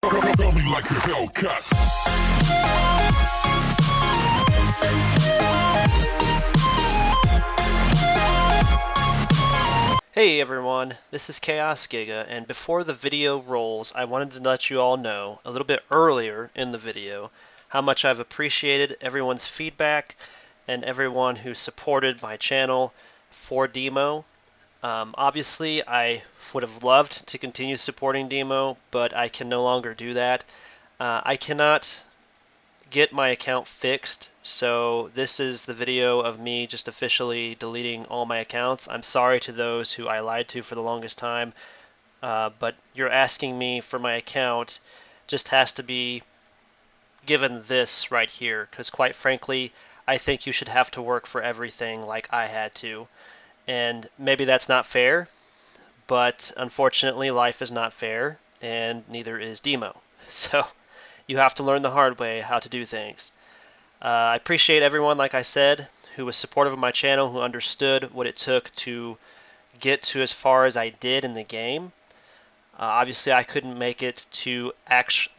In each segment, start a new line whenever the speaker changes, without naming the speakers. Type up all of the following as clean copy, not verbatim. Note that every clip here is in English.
Feel me like a Hellcat.
Hey everyone, this is Chaos Giga, and before the video rolls, I wanted to let you all know, a little bit earlier in the video, how much I've appreciated everyone's feedback and everyone who supported my channel for DMO. Obviously, I would have loved to continue supporting DMO, but I can no longer do that. I cannot get my account fixed, so this is the video of me just officially deleting all my accounts. I'm sorry to those who I lied to for the longest time, but you're asking me for my account just has to be given this right here, because quite frankly, I think you should have to work for everything like I had to. And maybe that's not fair, but unfortunately life is not fair, and neither is DMO. So you have to learn the hard way how to do things. I appreciate everyone, like I said, who was supportive of my channel, who understood what it took to get to as far as I did in the game. Obviously, I couldn't make it to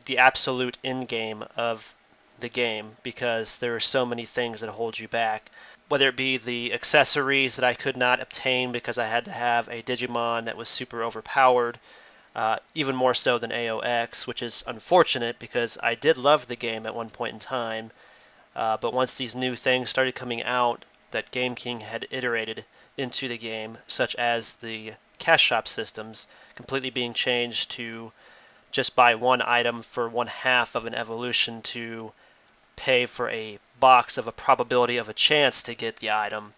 the absolute end game of the game because there are so many things that hold you back. Whether it be the accessories that I could not obtain because I had to have a Digimon that was super overpowered, even more so than AOX, which is unfortunate because I did love the game at one point in time. But once these new things started coming out that Game King had iterated into the game, such as the cash shop systems, completely being changed to just buy one item for one half of an evolution to pay for a box of a probability of a chance to get the item,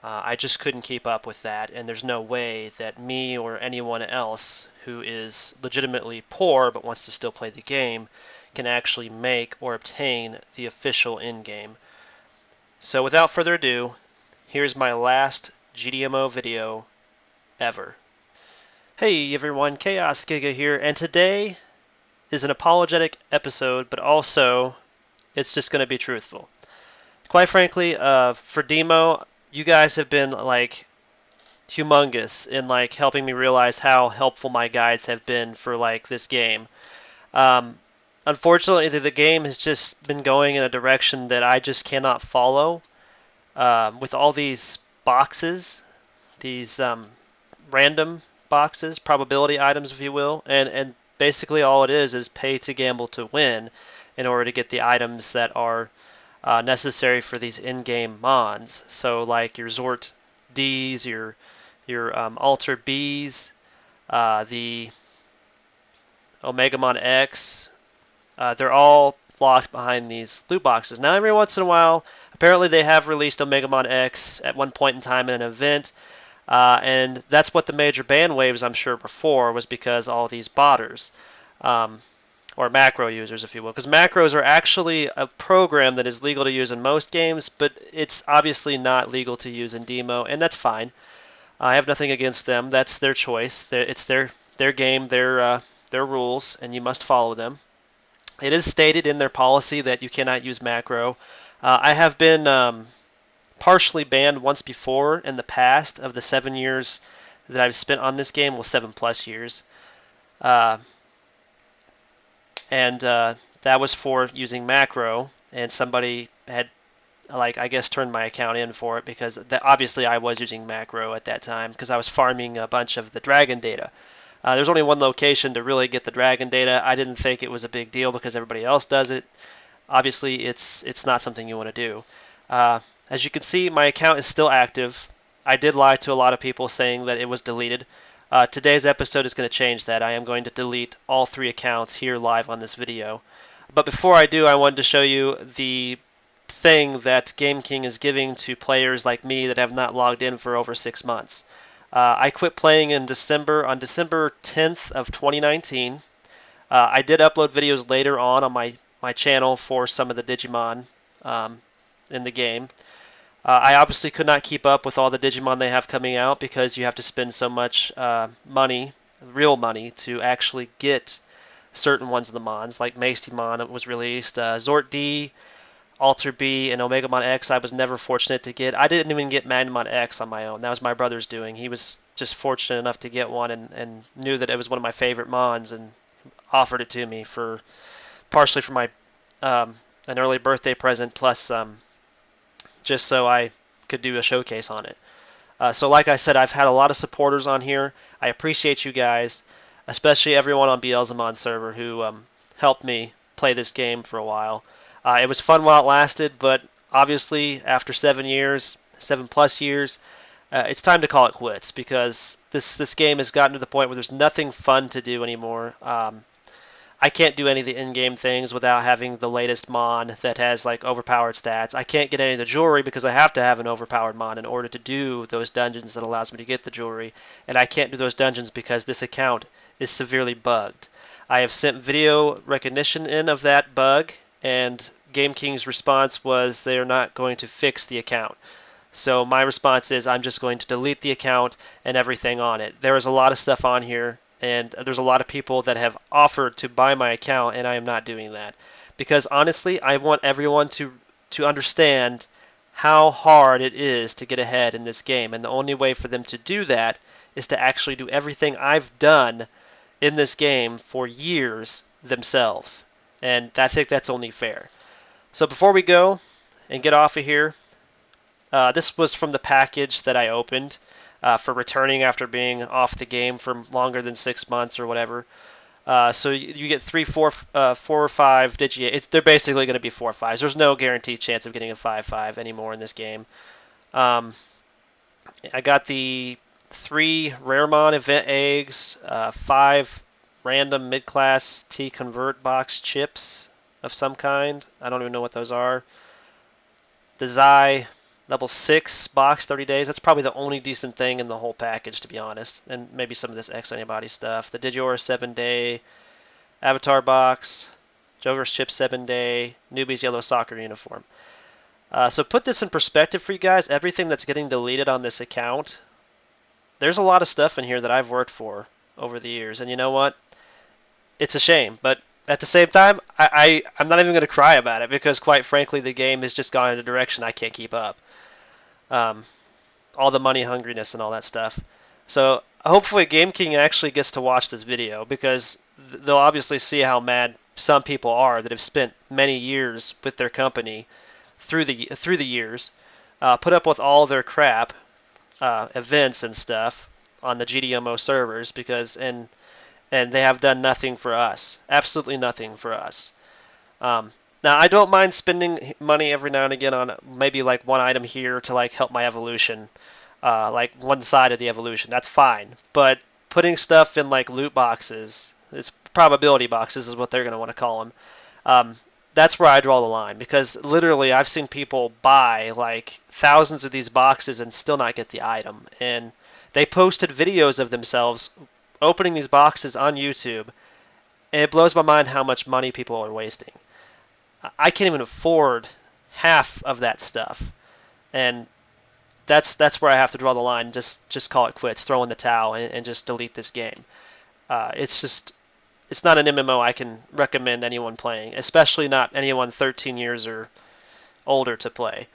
I just couldn't keep up with that, and there's no way that me or anyone else who is legitimately poor but wants to still play the game can actually make or obtain the official in-game. So without further ado, here's my last GDMO video ever. Hey everyone, Chaos Giga here, and today is an apologetic episode, but also it's just going to be truthful. Quite frankly, for Demo, you guys have been like humongous in like helping me realize how helpful my guides have been for like this game. Unfortunately, the game has just been going in a direction that I just cannot follow. With all these boxes, these random boxes, probability items, if you will, and basically all it is pay to gamble to win in order to get the items that are necessary for these in-game mons. So like your Zort Ds, your Alter Bs, the Omegamon X, they're all locked behind these loot boxes. Now every once in a while, apparently they have released Omegamon X at one point in time in an event, and that's what the major ban waves I'm sure were for, was because all these botters. Or macro users, if you will, because macros are actually a program that is legal to use in most games, but it's obviously not legal to use in Demo, and that's fine. I have nothing against them. That's their choice. It's their game, their rules, and you must follow them. It is stated in their policy that you cannot use macro. I have been partially banned once before in the past of the 7 years that I've spent on this game, well, 7+ years. And that was for using macro, and somebody had, like, I guess turned my account in for it because obviously I was using macro at that time because I was farming a bunch of the dragon data. There's only one location to really get the dragon data. I didn't think it was a big deal because everybody else does it. Obviously, it's not something you want to do. As you can see, my account is still active. I did lie to a lot of people saying that it was deleted. Today's episode is going to change that. I am going to delete all 3 accounts here live on this video. But before I do, I wanted to show you the thing that Game King is giving to players like me that have not logged in for over 6 months. I quit playing in December, on December 10th of 2019. I did upload videos later on my channel for some of the Digimon in the game. I obviously could not keep up with all the Digimon they have coming out because you have to spend so much money, real money, to actually get certain ones of the Mons. Like Mastemon was released, Zort D, Alter B, and Omegamon X I was never fortunate to get. I didn't even get Magnamon X on my own. That was my brother's doing. He was just fortunate enough to get one and knew that it was one of my favorite Mons, and offered it to me for partially for my an early birthday present, plus just so I could do a showcase on it. So like I said, I've had a lot of supporters on here. I appreciate you guys, especially everyone on Beelzemon server who helped me play this game for a while. It was fun while it lasted, but obviously after 7 years, 7+ years, it's time to call it quits because this game has gotten to the point where there's nothing fun to do anymore. I can't do any of the in-game things without having the latest mon that has like overpowered stats. I can't get any of the jewelry because I have to have an overpowered mon in order to do those dungeons that allows me to get the jewelry. And I can't do those dungeons because this account is severely bugged. I have sent video recognition in of that bug, and Game King's response was they're not going to fix the account. So my response is I'm just going to delete the account and everything on it. There is a lot of stuff on here, and there's a lot of people that have offered to buy my account, and I am not doing that. Because honestly, I want everyone to understand how hard it is to get ahead in this game, and the only way for them to do that is to actually do everything I've done in this game for years themselves. And I think that's only fair. So before we go and get off of here, this was from the package that I opened for returning after being off the game for longer than 6 months or whatever. So you get 3, 4, 4 or 5 Digi. They're basically going to be 4 5s. There's no guaranteed chance of getting a 5/5 anymore in this game. I got the 3 Raremon event eggs, 5 random mid-class T-convert box chips of some kind. I don't even know what those are. The Zai level 6 box, 30 days. That's probably the only decent thing in the whole package, to be honest. And maybe some of this X antibody stuff. The Digiora 7-day, Avatar box, Joker's Chip 7-day, Newbie's yellow soccer uniform. So put this in perspective for you guys. Everything that's getting deleted on this account, there's a lot of stuff in here that I've worked for over the years. And you know what? It's a shame, but at the same time, I'm not even going to cry about it because, quite frankly, the game has just gone in a direction I can't keep up. All the money hungriness and all that stuff. So hopefully Game King actually gets to watch this video because they'll obviously see how mad some people are that have spent many years with their company through the years, put up with all their crap, events and stuff on the GDMO servers and they have done nothing for us. Absolutely nothing for us. Now, I don't mind spending money every now and again on maybe like one item here to like help my evolution, like one side of the evolution. That's fine. But putting stuff in like loot boxes, it's probability boxes is what they're going to want to call them. That's where I draw the line because literally I've seen people buy like thousands of these boxes and still not get the item. And they posted videos of themselves opening these boxes on YouTube, and it blows my mind how much money people are wasting. I can't even afford half of that stuff, and that's where I have to draw the line. Just call it quits, throw in the towel, and just delete this game. It's not an MMO I can recommend anyone playing, especially not anyone 13 years or older to play,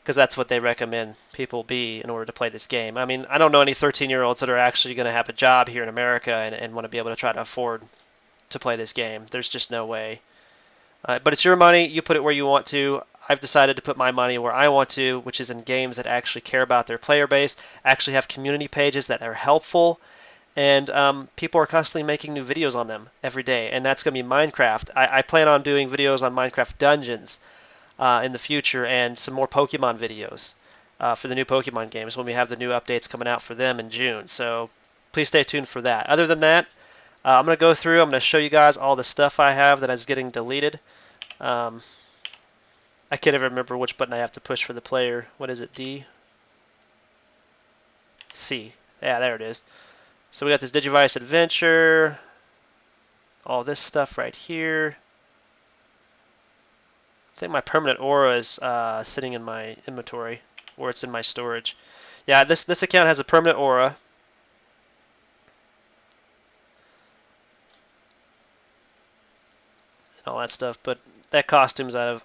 because that's what they recommend people be in order to play this game. I mean, I don't know any 13-year-olds that are actually going to have a job here in America and want to be able to try to afford to play this game. There's just no way. But it's your money. You put it where you want to. I've decided to put my money where I want to, which is in games that actually care about their player base, actually have community pages that are helpful, and people are constantly making new videos on them every day, and that's going to be Minecraft. I plan on doing videos on Minecraft Dungeons in the future and some more Pokemon videos for the new Pokemon games when we have the new updates coming out for them in June. So please stay tuned for that. Other than that, I'm going to go through, I'm going to show you guys all the stuff I have that is getting deleted. I can't even remember which button I have to push for the player. What is it, D? C. Yeah, there it is. So we got this Digivice Adventure, all this stuff right here. I think my permanent aura is sitting in my inventory, or it's in my storage. Yeah, this account has a permanent aura. All that stuff, but that costume's out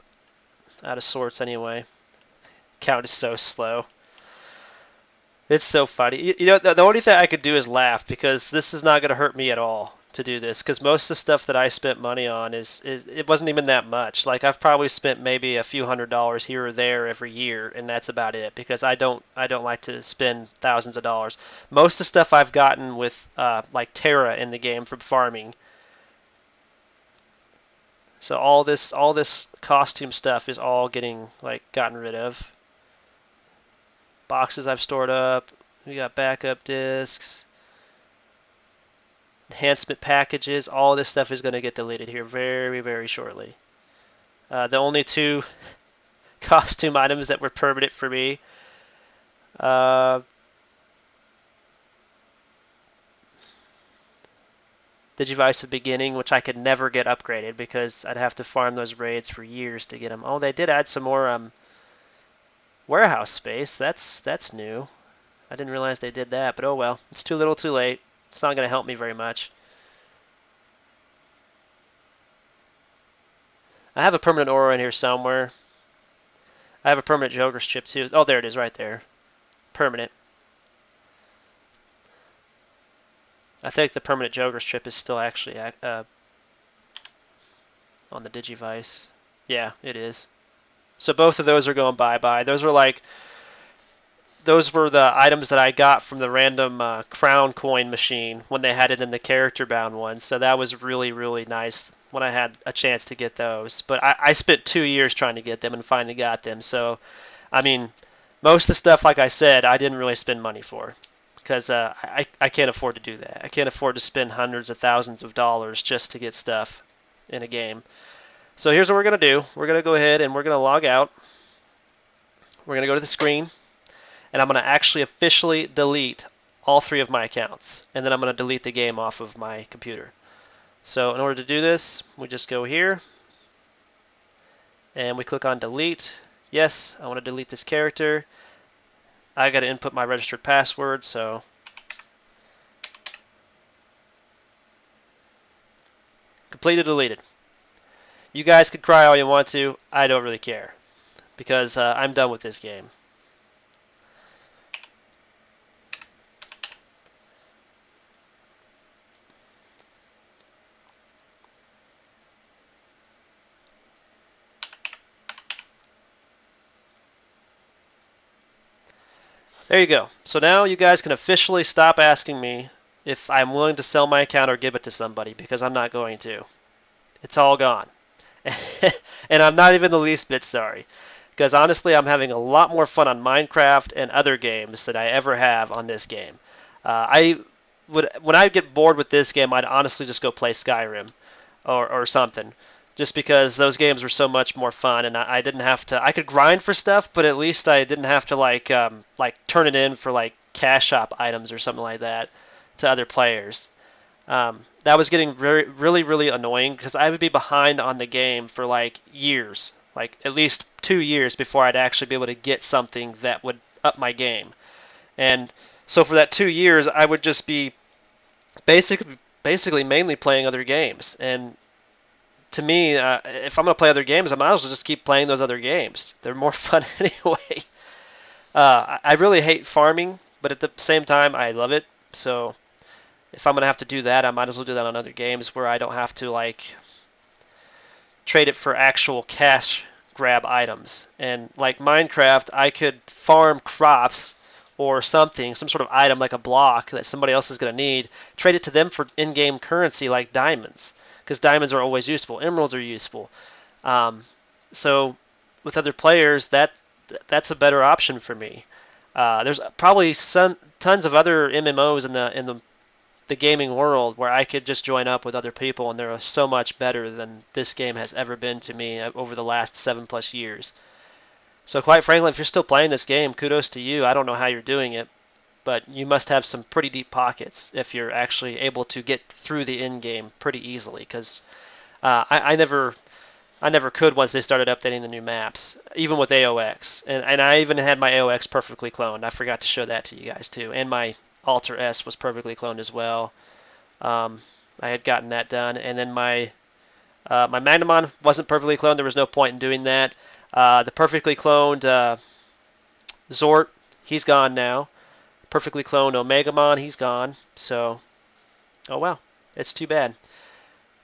of sorts anyway. Count is so slow. It's so funny. You know, the only thing I could do is laugh because this is not going to hurt me at all to do this, because most of the stuff that I spent money on it wasn't even that much. Like I've probably spent maybe a few $100s here or there every year, and that's about it, because I don't like to spend thousands of dollars. Most of the stuff I've gotten with like Terra in the game from farming. So all this costume stuff is all getting like gotten rid of. Boxes I've stored up. We got backup discs, enhancement packages. All this stuff is going to get deleted here very, very shortly. The only two costume items that were permanent for me. Digivice of Beginning, which I could never get upgraded because I'd have to farm those raids for years to get them. Oh, they did add some more warehouse space. That's new. I didn't realize they did that, but oh well. It's too little too late. It's not going to help me very much. I have a permanent aura in here somewhere. I have a permanent Joker's chip too. Oh, there it is right there. Permanent. I think the permanent Joker's chip is still actually on the Digivice. Yeah, it is. So both of those are going bye-bye. Those were the items that I got from the random crown coin machine when they had it in the character bound one. So that was really, really nice when I had a chance to get those. But I spent 2 years trying to get them and finally got them. So, I mean, most of the stuff, like I said, I didn't really spend money for, because I can't afford to do that. I can't afford to spend hundreds of thousands of dollars just to get stuff in a game. So here's what we're going to do. We're going to go ahead and we're going to log out. We're going to go to the screen, and I'm going to actually officially delete all 3 of my accounts, and then I'm going to delete the game off of my computer. So in order to do this, we just go here, and we click on delete. Yes, I want to delete this character. I got to input my registered password, so completed, deleted. You guys can cry all you want to. I don't really care, because I'm done with this game. There you go. So now you guys can officially stop asking me if I'm willing to sell my account or give it to somebody, because I'm not going to. It's all gone. And I'm not even the least bit sorry, because honestly I'm having a lot more fun on Minecraft and other games than I ever have on this game. When I get bored with this game, I'd honestly just go play Skyrim or something, just because those games were so much more fun, and I didn't have to. I could grind for stuff, but at least I didn't have to like turn it in for like cash shop items or something like that to other players. That was getting really, really annoying, because I would be behind on the game for like years, like at least 2 years before I'd actually be able to get something that would up my game. And so for that 2 years, I would just be basically mainly playing other games. And to me, if I'm going to play other games, I might as well just keep playing those other games. They're more fun anyway. I really hate farming, but at the same time, I love it. So if I'm going to have to do that, I might as well do that on other games where I don't have to like trade it for actual cash grab items. And like Minecraft, I could farm crops or something, some sort of item like a block that somebody else is going to need, trade it to them for in-game currency like diamonds, because diamonds are always useful. Emeralds are useful. So with other players, that's a better option for me. There's probably tons of other MMOs in the gaming world where I could just join up with other people, and they're so much better than this game has ever been to me over the last 7+ years. So quite frankly, if you're still playing this game, kudos to you. I don't know how you're doing it, but you must have some pretty deep pockets if you're actually able to get through the end game pretty easily, because I never could once they started updating the new maps, even with AOX. And I even had my AOX perfectly cloned. I forgot to show that to you guys too. And my Alter S was perfectly cloned as well. I had gotten that done. And then my Magnamon wasn't perfectly cloned. There was no point in doing that. The perfectly cloned Zort, he's gone now. Perfectly cloned Omegamon, he's gone. So, oh well. It's too bad.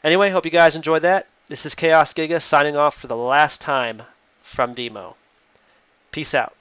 Anyway, hope you guys enjoyed that. This is Chaos Giga signing off for the last time from DMO. Peace out.